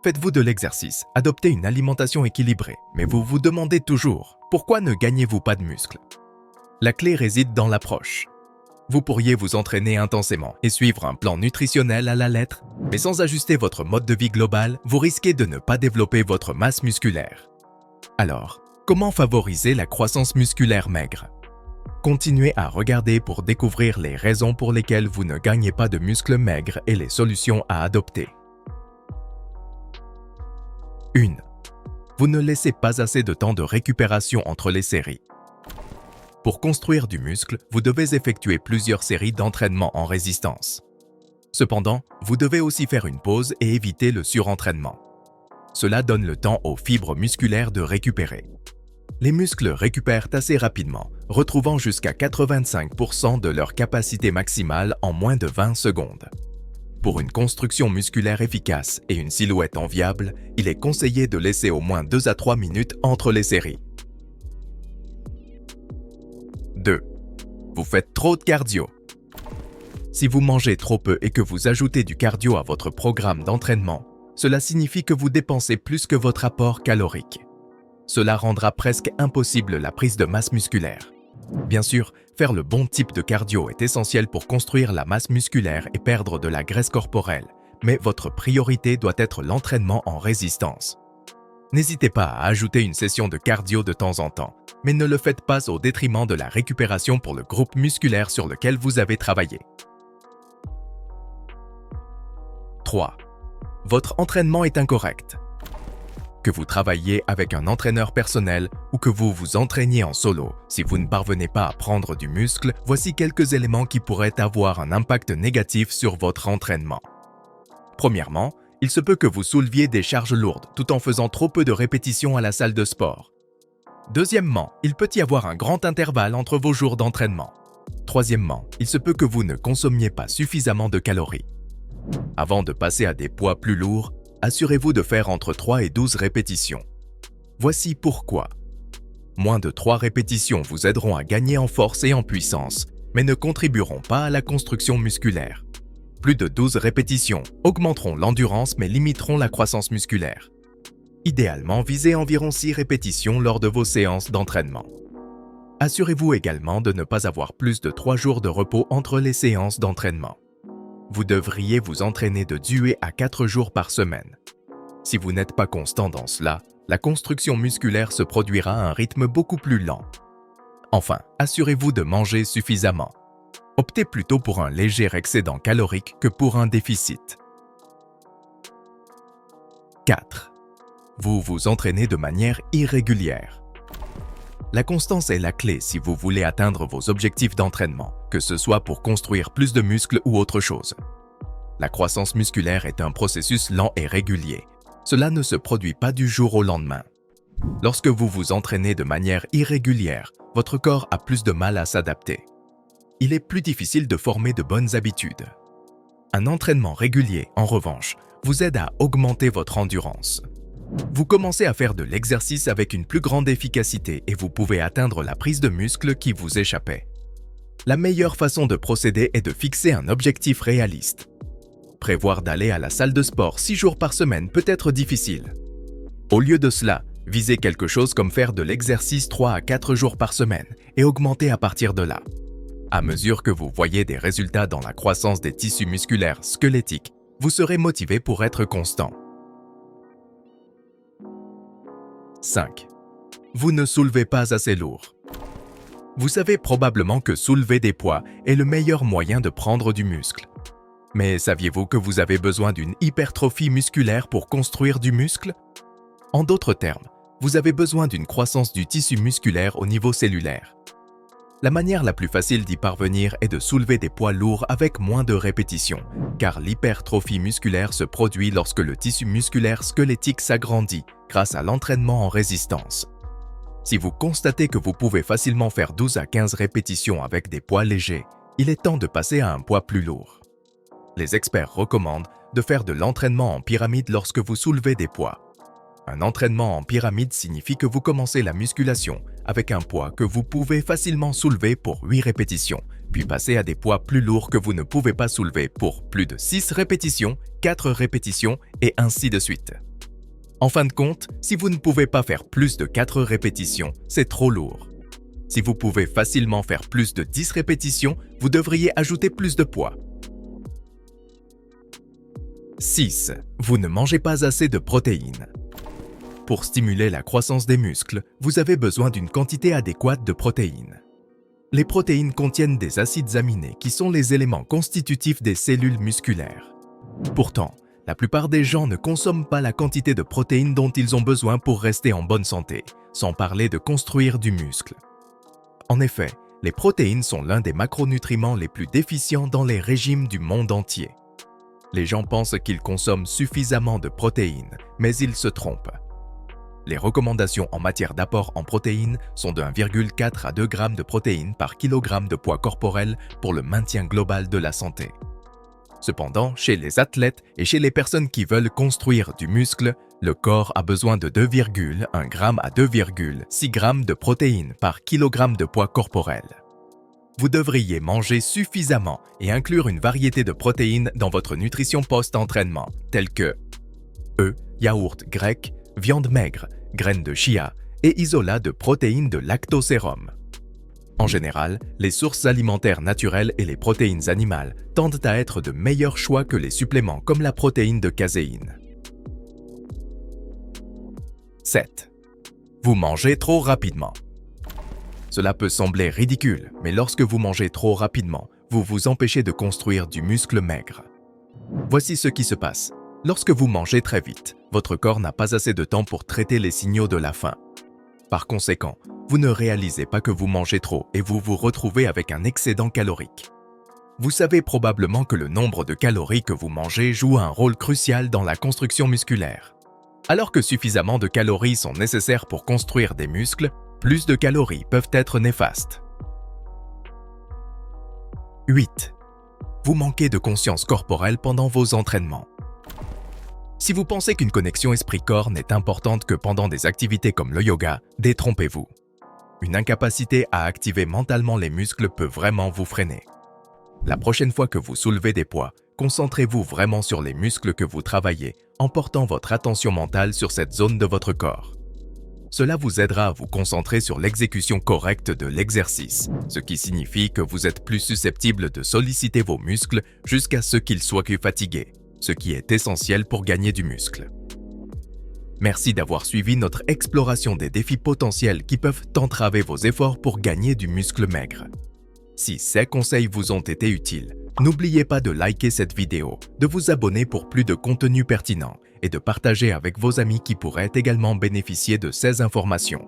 Faites-vous de l'exercice, adoptez une alimentation équilibrée, mais vous vous demandez toujours pourquoi ne gagnez-vous pas de muscles? La clé réside dans l'approche. Vous pourriez vous entraîner intensément et suivre un plan nutritionnel à la lettre, mais sans ajuster votre mode de vie global, vous risquez de ne pas développer votre masse musculaire. Alors, comment favoriser la croissance musculaire maigre? Continuez à regarder pour découvrir les raisons pour lesquelles vous ne gagnez pas de muscles maigres et les solutions à adopter. 1. Vous ne laissez pas assez de temps de récupération entre les séries. Pour construire du muscle, vous devez effectuer plusieurs séries d'entraînement en résistance. Cependant, vous devez aussi faire une pause et éviter le surentraînement. Cela donne le temps aux fibres musculaires de récupérer. Les muscles récupèrent assez rapidement, retrouvant jusqu'à 85% de leur capacité maximale en moins de 20 secondes. Pour une construction musculaire efficace et une silhouette enviable, il est conseillé de laisser au moins 2 à 3 minutes entre les séries. 2. Vous faites trop de cardio. Si vous mangez trop peu et que vous ajoutez du cardio à votre programme d'entraînement, cela signifie que vous dépensez plus que votre apport calorique. Cela rendra presque impossible la prise de masse musculaire. Bien sûr, faire le bon type de cardio est essentiel pour construire la masse musculaire et perdre de la graisse corporelle, mais votre priorité doit être l'entraînement en résistance. N'hésitez pas à ajouter une session de cardio de temps en temps, mais ne le faites pas au détriment de la récupération pour le groupe musculaire sur lequel vous avez travaillé. 3. Votre entraînement est incorrect. Que vous travailliez avec un entraîneur personnel ou que vous vous entraîniez en solo, si vous ne parvenez pas à prendre du muscle, voici quelques éléments qui pourraient avoir un impact négatif sur votre entraînement. Premièrement, il se peut que vous souleviez des charges lourdes tout en faisant trop peu de répétitions à la salle de sport. Deuxièmement, il peut y avoir un grand intervalle entre vos jours d'entraînement. Troisièmement, il se peut que vous ne consommiez pas suffisamment de calories. Avant de passer à des poids plus lourds, assurez-vous de faire entre 3 et 12 répétitions. Voici pourquoi. Moins de 3 répétitions vous aideront à gagner en force et en puissance, mais ne contribueront pas à la construction musculaire. Plus de 12 répétitions augmenteront l'endurance mais limiteront la croissance musculaire. Idéalement, visez environ 6 répétitions lors de vos séances d'entraînement. Assurez-vous également de ne pas avoir plus de 3 jours de repos entre les séances d'entraînement. Vous devriez vous entraîner de 2 à 4 jours par semaine. Si vous n'êtes pas constant dans cela, la construction musculaire se produira à un rythme beaucoup plus lent. Enfin, assurez-vous de manger suffisamment. Optez plutôt pour un léger excédent calorique que pour un déficit. 4. Vous vous entraînez de manière irrégulière. La constance est la clé si vous voulez atteindre vos objectifs d'entraînement, que ce soit pour construire plus de muscles ou autre chose. La croissance musculaire est un processus lent et régulier. Cela ne se produit pas du jour au lendemain. Lorsque vous vous entraînez de manière irrégulière, votre corps a plus de mal à s'adapter. Il est plus difficile de former de bonnes habitudes. Un entraînement régulier, en revanche, vous aide à augmenter votre endurance. Vous commencez à faire de l'exercice avec une plus grande efficacité et vous pouvez atteindre la prise de muscle qui vous échappait. La meilleure façon de procéder est de fixer un objectif réaliste. Prévoir d'aller à la salle de sport 6 jours par semaine peut être difficile. Au lieu de cela, visez quelque chose comme faire de l'exercice 3 à 4 jours par semaine et augmentez à partir de là. À mesure que vous voyez des résultats dans la croissance des tissus musculaires squelettiques, vous serez motivé pour être constant. 5. Vous ne soulevez pas assez lourd. Vous savez probablement que soulever des poids est le meilleur moyen de prendre du muscle. Mais saviez-vous que vous avez besoin d'une hypertrophie musculaire pour construire du muscle? En d'autres termes, vous avez besoin d'une croissance du tissu musculaire au niveau cellulaire. La manière la plus facile d'y parvenir est de soulever des poids lourds avec moins de répétitions, car l'hypertrophie musculaire se produit lorsque le tissu musculaire squelettique s'agrandit grâce à l'entraînement en résistance. Si vous constatez que vous pouvez facilement faire 12 à 15 répétitions avec des poids légers, il est temps de passer à un poids plus lourd. Les experts recommandent de faire de l'entraînement en pyramide lorsque vous soulevez des poids. Un entraînement en pyramide signifie que vous commencez la musculation avec un poids que vous pouvez facilement soulever pour 8 répétitions, puis passer à des poids plus lourds que vous ne pouvez pas soulever pour plus de 6 répétitions, 4 répétitions et ainsi de suite. En fin de compte, si vous ne pouvez pas faire plus de 4 répétitions, c'est trop lourd. Si vous pouvez facilement faire plus de 10 répétitions, vous devriez ajouter plus de poids. 6. Vous ne mangez pas assez de protéines. Pour stimuler la croissance des muscles, vous avez besoin d'une quantité adéquate de protéines. Les protéines contiennent des acides aminés qui sont les éléments constitutifs des cellules musculaires. Pourtant, la plupart des gens ne consomment pas la quantité de protéines dont ils ont besoin pour rester en bonne santé, sans parler de construire du muscle. En effet, les protéines sont l'un des macronutriments les plus déficients dans les régimes du monde entier. Les gens pensent qu'ils consomment suffisamment de protéines, mais ils se trompent. Les recommandations en matière d'apport en protéines sont de 1,4 à 2 g de protéines par kilogramme de poids corporel pour le maintien global de la santé. Cependant, chez les athlètes et chez les personnes qui veulent construire du muscle, le corps a besoin de 2,1 g à 2,6 g de protéines par kilogramme de poids corporel. Vous devriez manger suffisamment et inclure une variété de protéines dans votre nutrition post-entraînement, telles que œufs, yaourt grec, viande maigre, graines de chia et isolat de protéines de lactosérum. En général, les sources alimentaires naturelles et les protéines animales tendent à être de meilleurs choix que les suppléments comme la protéine de caséine. 7. Vous mangez trop rapidement. Cela peut sembler ridicule, mais lorsque vous mangez trop rapidement, vous vous empêchez de construire du muscle maigre. Voici ce qui se passe. Lorsque vous mangez très vite, votre corps n'a pas assez de temps pour traiter les signaux de la faim. Par conséquent, vous ne réalisez pas que vous mangez trop et vous vous retrouvez avec un excédent calorique. Vous savez probablement que le nombre de calories que vous mangez joue un rôle crucial dans la construction musculaire. Alors que suffisamment de calories sont nécessaires pour construire des muscles, plus de calories peuvent être néfastes. 8. Vous manquez de conscience corporelle pendant vos entraînements. Si vous pensez qu'une connexion esprit-corps n'est importante que pendant des activités comme le yoga, détrompez-vous. Une incapacité à activer mentalement les muscles peut vraiment vous freiner. La prochaine fois que vous soulevez des poids, concentrez-vous vraiment sur les muscles que vous travaillez en portant votre attention mentale sur cette zone de votre corps. Cela vous aidera à vous concentrer sur l'exécution correcte de l'exercice, ce qui signifie que vous êtes plus susceptible de solliciter vos muscles jusqu'à ce qu'ils soient fatigués, ce qui est essentiel pour gagner du muscle. Merci d'avoir suivi notre exploration des défis potentiels qui peuvent entraver vos efforts pour gagner du muscle maigre. Si ces conseils vous ont été utiles, n'oubliez pas de liker cette vidéo, de vous abonner pour plus de contenu pertinent et de partager avec vos amis qui pourraient également bénéficier de ces informations.